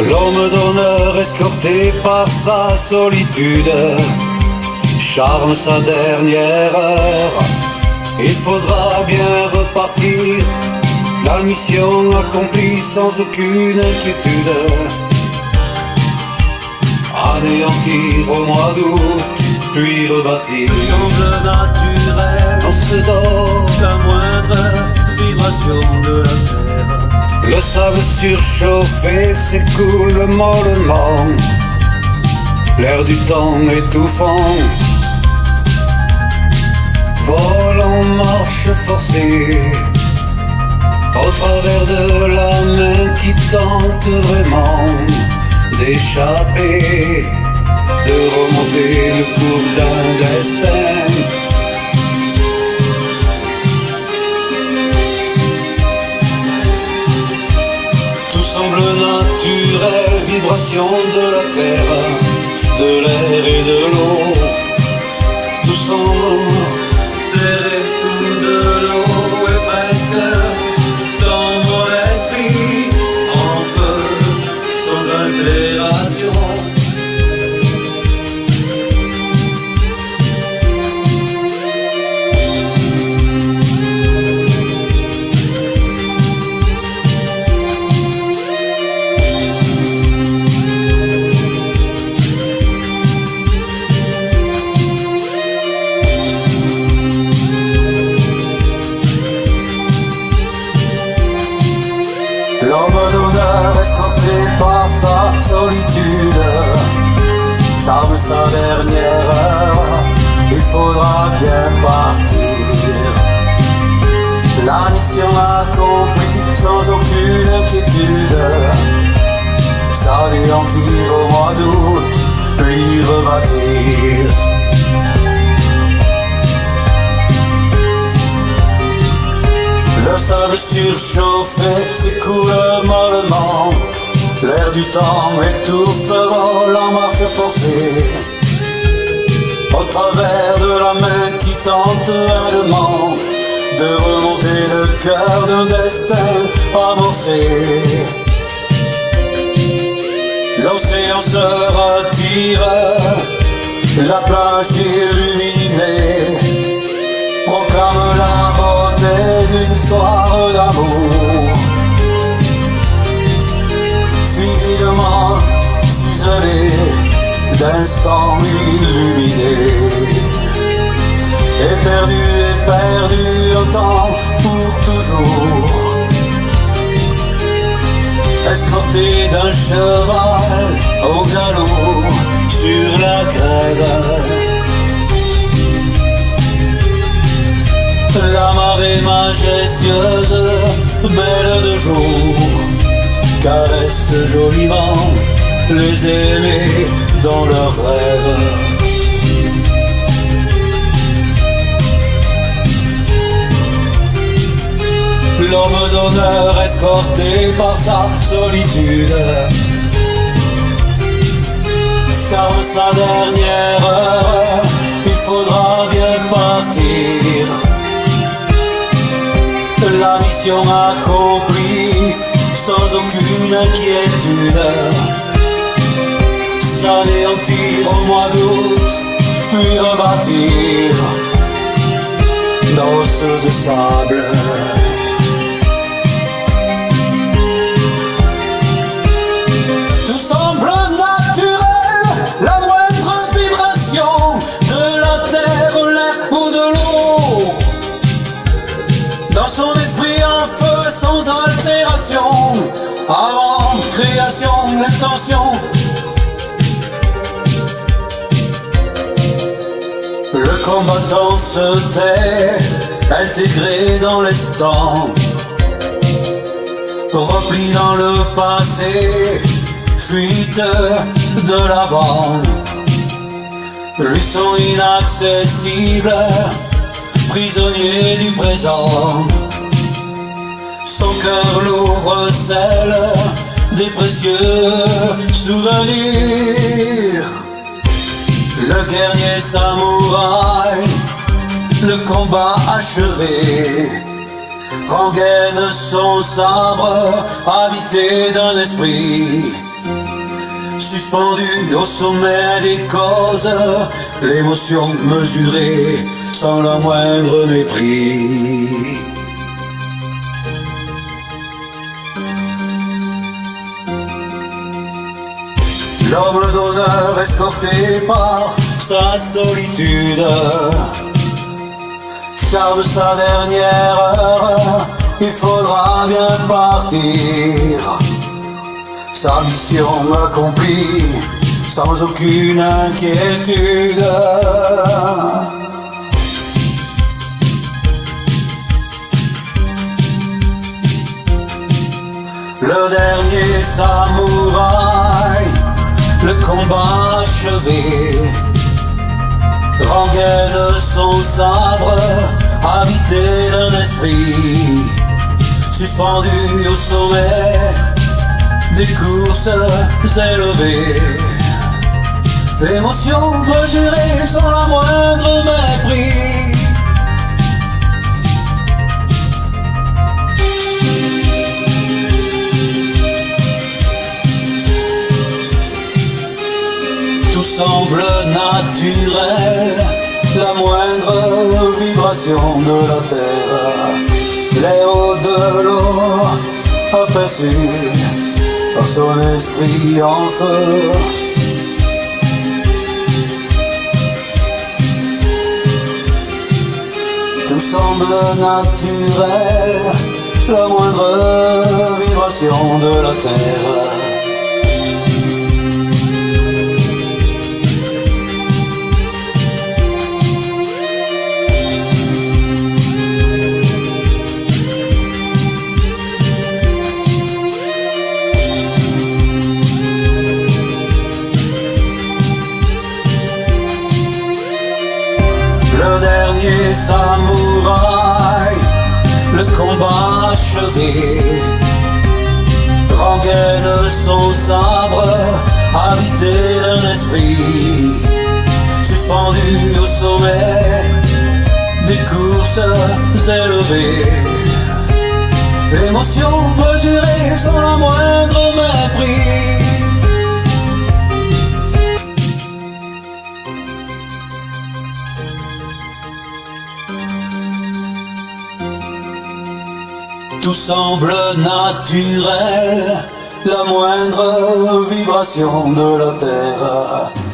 L'homme d'honneur escorté par sa solitude charme sa dernière heure. Il faudra bien repartir, la mission accomplie sans aucune inquiétude. Anéantir au mois d'août, puis rebâtir. Semble naturel, on se dort la moindre vibration de la terre. Le sable surchauffé s'écoule mollement, l'air du temps étouffant. Vol en marche forcée, au travers de la main qui tente vraiment d'échapper, de remonter le cours d'un destin. Tout semble naturel, vibration de la terre, de l'air et de l'eau. Tout semble l'air et tout de l'eau est presque dans mon esprit, en feu, sans altération. L'homme d'honneur escorté par sa solitude charme sa dernière heure. Il faudra bien partir, la mission accomplie sans aucune inquiétude. S'anéantir au mois d'août, puis rebâtir. Le sable surchauffé s'écoule mollement, l'air du temps étouffe, vole en marche forcée, au travers de la main qui tente vainement de remonter le cœur d'un destin amorcé. L'océan se retire, la plage illuminée proclame la beauté d'une histoire d'amour, finiment ciselée d'instants illuminés. Éperdu un temps pour toujours, escorté d'un cheval au galop sur la grève. La marée majestueuse, belle de jour, caresse joliment les aimés dans leurs rêves. L'homme d'honneur escorté par sa solitude charme sa dernière heure. Il faudra bien partir, la mission accomplie sans aucune inquiétude. S'anéantir au mois d'août, puis rebâtir noces de sable. Tout semble naturel, la moindre vibration de la terre, l'air ou de l'eau. Dans son esprit en feu sans altération, avant création, l'intention. Le combattant se tait, intégré dans l'instant, repli dans le passé, fuite de l'avant. Lui sont inaccessibles, prisonnier du présent. Son cœur lourd recèle des précieux souvenirs. Le guerrier samouraï, le combat achevé, rengaine son sabre, habité d'un esprit Suspendu au sommet des causes, l'émotion mesurée sans le moindre mépris. L'homme d'honneur escorté par sa solitude charme sa dernière heure, il faudra bien partir. Sa mission accomplie sans aucune inquiétude. Le dernier samouraï, le combat achevé, rengaine son sabre, habité d'un esprit, suspendu au sommet des courses élevées. L'émotion mesurée sans la moindre mépris. Tout semble naturel, la moindre vibration de la terre, l'air de l'eau aperçu par son esprit en feu. Tout semble naturel, la moindre vibration de la terre. Le dernier samouraï, le combat achevé, rengaine son sabre, habité d'un esprit, suspendu au sommet des courses élevées. L'émotion mesurée sans la moindre mépris. Tout semble naturel, la moindre vibration de la terre.